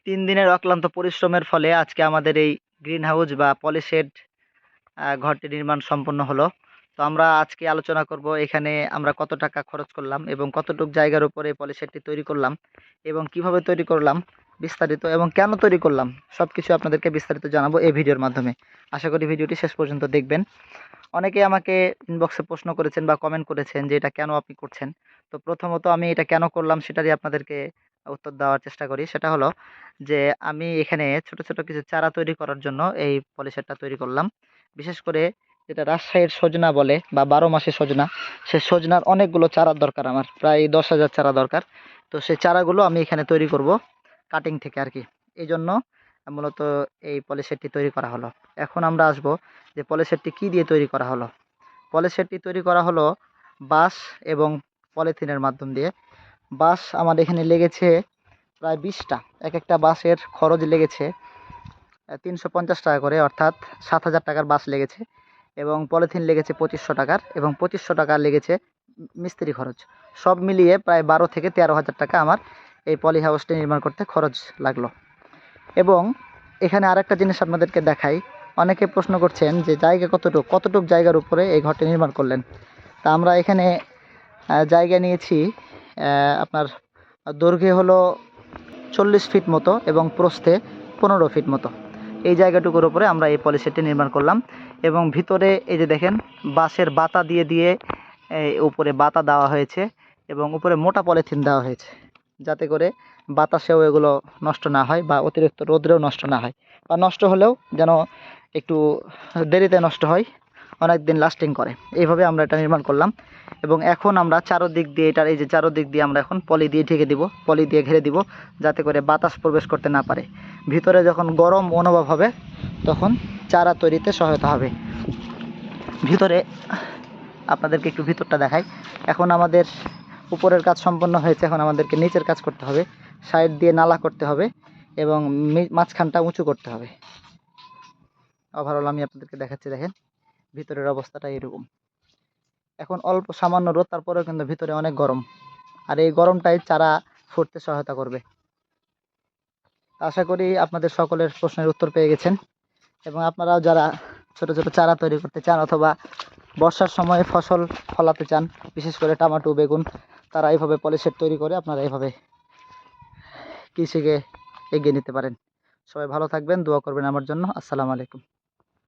3 দিনের অক্লান্ত পরিশ্রমের ফলে আজকে আমাদের এই গ্রিন হাউস বা পলিশেড ঘরটি নির্মাণ সম্পন্ন হলো। তো আমরা আজকে আলোচনা করব এখানে আমরা কত টাকা খরচ করলাম এবং কতটুক জায়গার উপরে এই পলিশেডটি তৈরি করলাম এবং কিভাবে তৈরি করলাম বিস্তারিত, এবং কেন তৈরি করলাম সবকিছু আপনাদেরকে বিস্তারিত জানাবো এই ভিডিওর মাধ্যমে। আশা করি ভিডিওটি শেষ পর্যন্ত দেখবেন। অনেকেই আমাকে ইনবক্সে প্রশ্ন করেছেন বা কমেন্ট করেছেন যে এটা কেন আপনি করছেন। তো প্রথমত আমি এটা কেন করলাম সেটারই আপনাদেরকে উত্তর দেওয়ার চেষ্টা করি। সেটা হলো যে আমি এখানে ছোট ছোট কিছু চারা তৈরি করার জন্য এই পলিশেডটা তৈরি করলাম। বিশেষ করে যেটা রাজশাহীর সজনা বলে বা 12 মাসে সজনা, সে সজনার অনেকগুলো চারার দরকার, আমার প্রায় 10,000 চারা দরকার। তো সেই চারাগুলো আমি এখানে তৈরি করব কাটিং থেকে আর কি। এই জন্য মূলত এই পলিশেডটি তৈরি করা হলো। এখন আমরা আসব যে পলিশেডটি কী দিয়ে তৈরি করা হলো। পলিশেডটি তৈরি করা হলো বাঁশ এবং পলিথিনের মাধ্যম দিয়ে। বাঁশ আমার এখানে লেগেছে প্রায় 20টা। এক একটা বাঁশের খরচ লেগেছে 350 টাকা করে, অর্থাৎ 7,000 টাকার বাঁশ লেগেছে। এবং পলিথিন লেগেছে 2500 টাকার, এবং 2500 টাকা লেগেছে মিস্ত্রি খরচ। সব মিলিয়ে প্রায় 12 থেকে 13,000 টাকা আমার এই পলি হাউসটি নির্মাণ করতে খরচ লাগলো। এবং এখানে আরেকটা জিনিস আপনাদেরকে দেখাই। অনেকে প্রশ্ন করছেন যে জায়গা কতটুক জায়গার উপরে এই ঘরটি নির্মাণ করলেন। তা আমরা এখানে জায়গা নিয়েছি আপনার দৈর্ঘ্যে হলো 40 ফিট মতো এবং প্রস্থে 15 ফিট মতো। এই জায়গাটুকুর উপরে আমরা এই পলিশেডটি নির্মাণ করলাম। এবং ভিতরে এই যে দেখেন বাঁশের বাতা দিয়ে উপরে বাতা দেওয়া হয়েছে এবং উপরে মোটা পলিথিন দেওয়া হয়েছে, যাতে করে বাতাসেও এগুলো নষ্ট না হয় বা অতিরিক্ত রোদ্রেও নষ্ট না হয়, বা নষ্ট হলেও যেন একটু দেরিতে নষ্ট হয়, অনেক দিন লাস্টিং করে। এইভাবে আমরা এটা নির্মাণ করলাম। এবং এখন আমরা চারোদিক দিয়ে এটার এই যে চারোদিক দিয়ে আমরা এখন পলি দিয়ে ঢেকে দিব, পলি দিয়ে ঘিরে দিব, যাতে করে বাতাস প্রবেশ করতে না পারে। ভিতরে যখন গরম অনুভব হবে তখন চারা তৈরিতে সহায়তা হবে। ভিতরে আপনাদেরকে একটু ভিতরটা দেখাই। এখন আমাদের উপরের কাজ সম্পন্ন হয়েছে, এখন আমাদেরকে নিচের কাজ করতে হবে। সাইড দিয়ে নালা করতে হবে এবং মাঝখানটা উঁচু করতে হবে। ওভারঅল আমি আপনাদেরকে দেখাচ্ছি, দেখেন ভিতরের অবস্থাটা এরকম। এখন অল্প সামান্য রোদ, তারপরেও কিন্তু ভিতরে অনেক গরম, আর এই গরমটাই চারা ফুটতে সহায়তা করবে। আশা করি আপনাদের সকলের প্রশ্নের উত্তর পেয়ে গেছেন। এবং আপনারাও যারা ছোট ছোট চারা তৈরি করতে চান অথবা বর্ষার সময়ে ফসল ফলাতে চান, বিশেষ করে টমেটো, বেগুন, তারা এইভাবে পলিশেড তৈরি করে আপনারা এইভাবে কৃষিকে এগিয়ে নিতে পারেন। সবাই ভালো থাকবেন, দোয়া করবেন আমার জন্য। আসসালামু আলাইকুম।